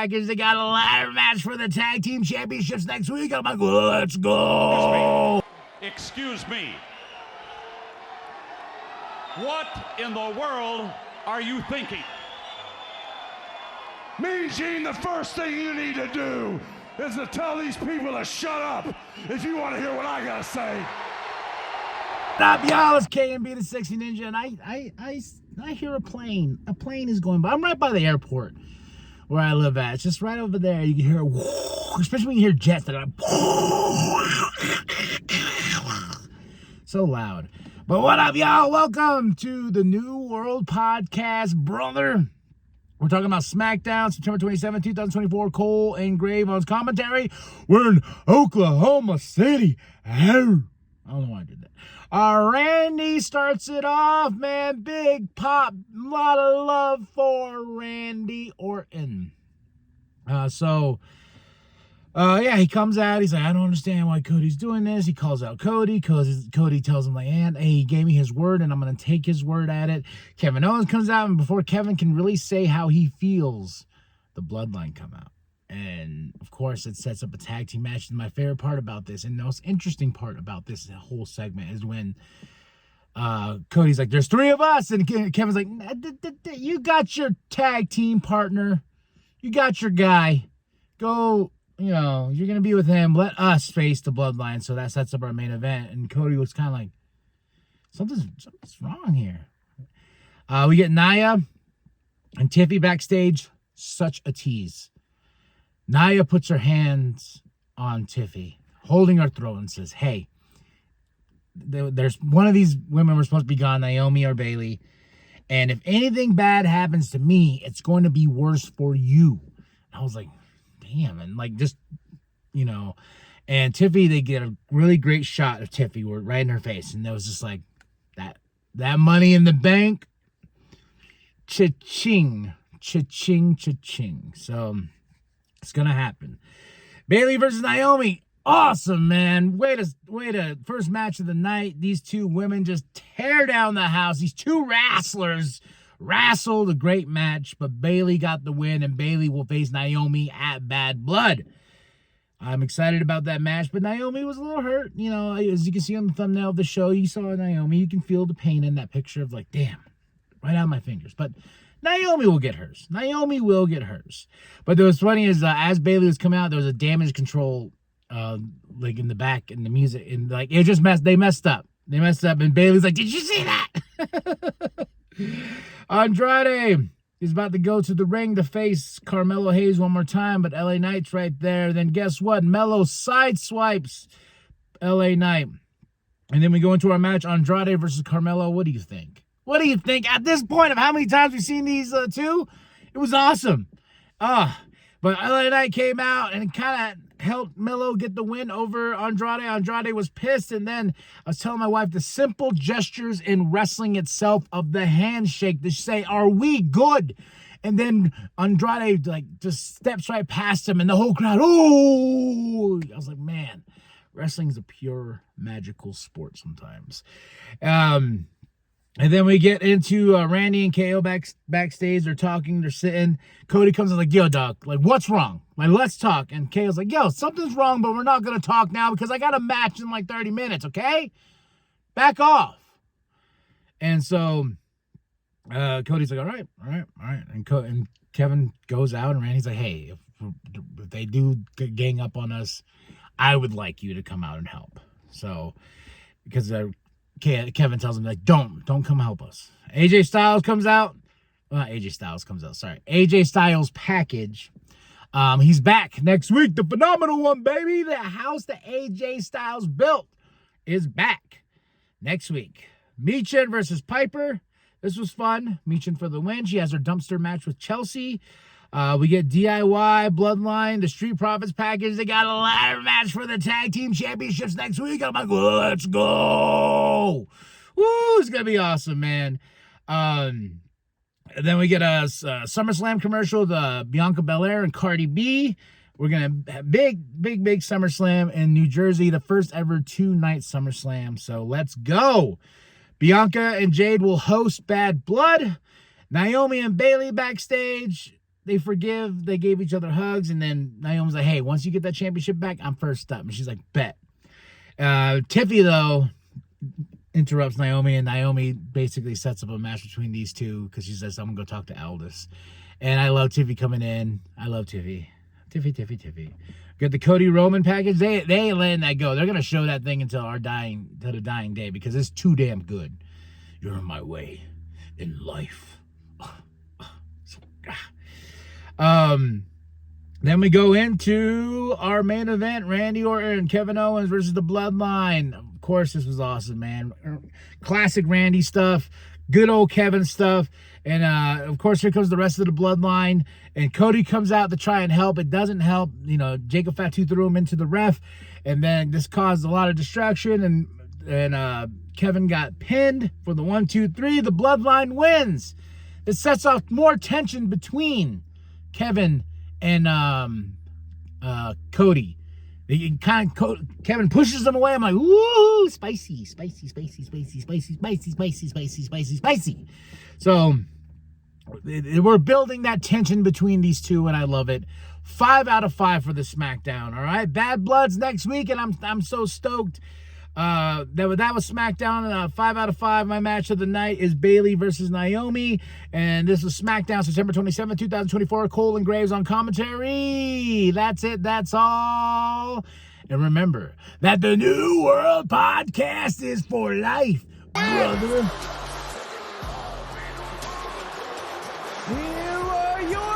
Package. They got a ladder match for the tag team championships next week. I'm like, let's go. Excuse me. What in the world are you thinking? Mean Gene, the first thing you need to do is to tell these people to shut up if you want to hear what I gotta say. What up, y'all? It's KMB the Sexy Ninja, and I hear a plane. A plane is going by. I'm right by the airport where I live at. It's just right over there. You can hear, especially when you hear jets that are so loud. But what up, y'all? Welcome to the New World Podcast, brother. We're talking about SmackDown, September 27, 2024. Cole and Grave on commentary. We're in Oklahoma City. I don't know why I did that. Randy starts it off, man. Big pop. A lot of love for Randy Orton. Yeah, he comes out. He's like, I don't understand why Cody's doing this. He calls out Cody. Cody tells him, like, hey, he gave me his word, and I'm going to take his word at it. Kevin Owens comes out, and before Kevin can really say how he feels, the Bloodline come out. And, of course, it sets up a tag team match. And my favorite part about this, and the most interesting part about this whole segment, is when Cody's like, there's three of us. And Kevin's like, you got your tag team partner. You got your guy. Go, you're going to be with him. Let us face the Bloodline. So that sets up our main event. And Cody was kind of like, something's wrong here. We get Nia and Tiffy backstage. Such a tease. Nia puts her hands on Tiffy, holding her throat, and says, hey, there's one of these women were supposed to be gone, Naomi or Bailey, and if anything bad happens to me, it's going to be worse for you. I was like, damn, and like just, and Tiffy, they get a really great shot of Tiffy right in her face, and it was just like, that money in the bank, cha-ching, cha-ching, cha-ching. So it's gonna happen. Bailey versus Naomi. Awesome, man. Way to first match of the night. These two women just tear down the house. These two wrestlers wrestled a great match, but Bailey got the win, and Bailey will face Naomi at Bad Blood. I'm excited about that match, but Naomi was a little hurt. As you can see on the thumbnail of the show, you saw Naomi. You can feel the pain in that picture of like, damn, right out of my fingers. But Naomi will get hers. Naomi will get hers. But what was funny is as Bailey was coming out, there was a damage control like in the back in the music, and like it just they messed up, and Bailey's like, did you see that? Andrade is about to go to the ring to face Carmelo Hayes one more time, but LA Knight's right there. Then guess what? Melo sideswipes LA Knight, and then we go into our match, Andrade versus Carmelo. What do you think? What do you think at this point of how many times we've seen these two? It was awesome. But LA Knight came out and kind of helped Melo get the win over Andrade. Andrade was pissed, and then I was telling my wife the simple gestures in wrestling itself of the handshake to say, are we good? And then Andrade just steps right past him, and the whole crowd, oh! I was like, man, wrestling is a pure magical sport sometimes. And then we get into Randy and KO backstage. They're talking. They're sitting. Cody comes in like, yo, dog, like, what's wrong? Like, let's talk. And KO's like, yo, something's wrong, but we're not going to talk now because I got a match in like 30 minutes, okay? Back off. And so Cody's like, all right. And Kevin goes out, and Randy's like, hey, if they do gang up on us, I would like you to come out and help. So, because Kevin tells him, like, don't come help us. AJ Styles comes out. Well, not AJ Styles comes out, sorry. AJ Styles package. He's back next week. The phenomenal one, baby. The house that AJ Styles built is back next week. Michin versus Piper. This was fun. Michin for the win. She has her dumpster match with Chelsea. We get DIY, Bloodline, the Street Profits package. They got a ladder match for the tag team championships next week. I'm like, let's go. Woo, it's going to be awesome, man. And then we get a SummerSlam commercial, the Bianca Belair and Cardi B. We're going to have big SummerSlam in New Jersey, the first ever 2-night SummerSlam. So let's go. Bianca and Jade will host Bad Blood. Naomi and Bailey backstage. they forgive, they gave each other hugs, and then Naomi's like, hey, once you get that championship back, I'm first up. And she's like, bet. Tiffy, though, interrupts Naomi, and Naomi basically sets up a match between these two because she says, I'm going to go talk to Aldis. And I love Tiffy coming in. I love Tiffy. Tiffy. Get the Cody Roman package. They ain't letting that go. They're going to show that thing until the dying day because it's too damn good. You're in my way in life. Then we go into our main event, Randy Orton and Kevin Owens versus the Bloodline. Of course, this was awesome, man. Classic Randy stuff, good old Kevin stuff. And, of course, here comes the rest of the Bloodline. And Cody comes out to try and help. It doesn't help. You know, Jacob Fatu threw him into the ref. And then this caused a lot of distraction. And Kevin got pinned for the 1, 2, 3. The Bloodline wins. It sets off more tension between Kevin and Cody. Kevin pushes him away. I'm like, ooh, spicy. So we're building that tension between these two, and I love it. 5 out of 5 for the SmackDown. All right, Bad Blood's next week, and I'm so stoked. That was SmackDown. 5 out of 5. My match of the night is Bayley versus Naomi, and this was SmackDown, September 27, 2024. Cole and Graves on commentary. That's it. That's all. And remember that the New World Podcast is for life, brother. Here are your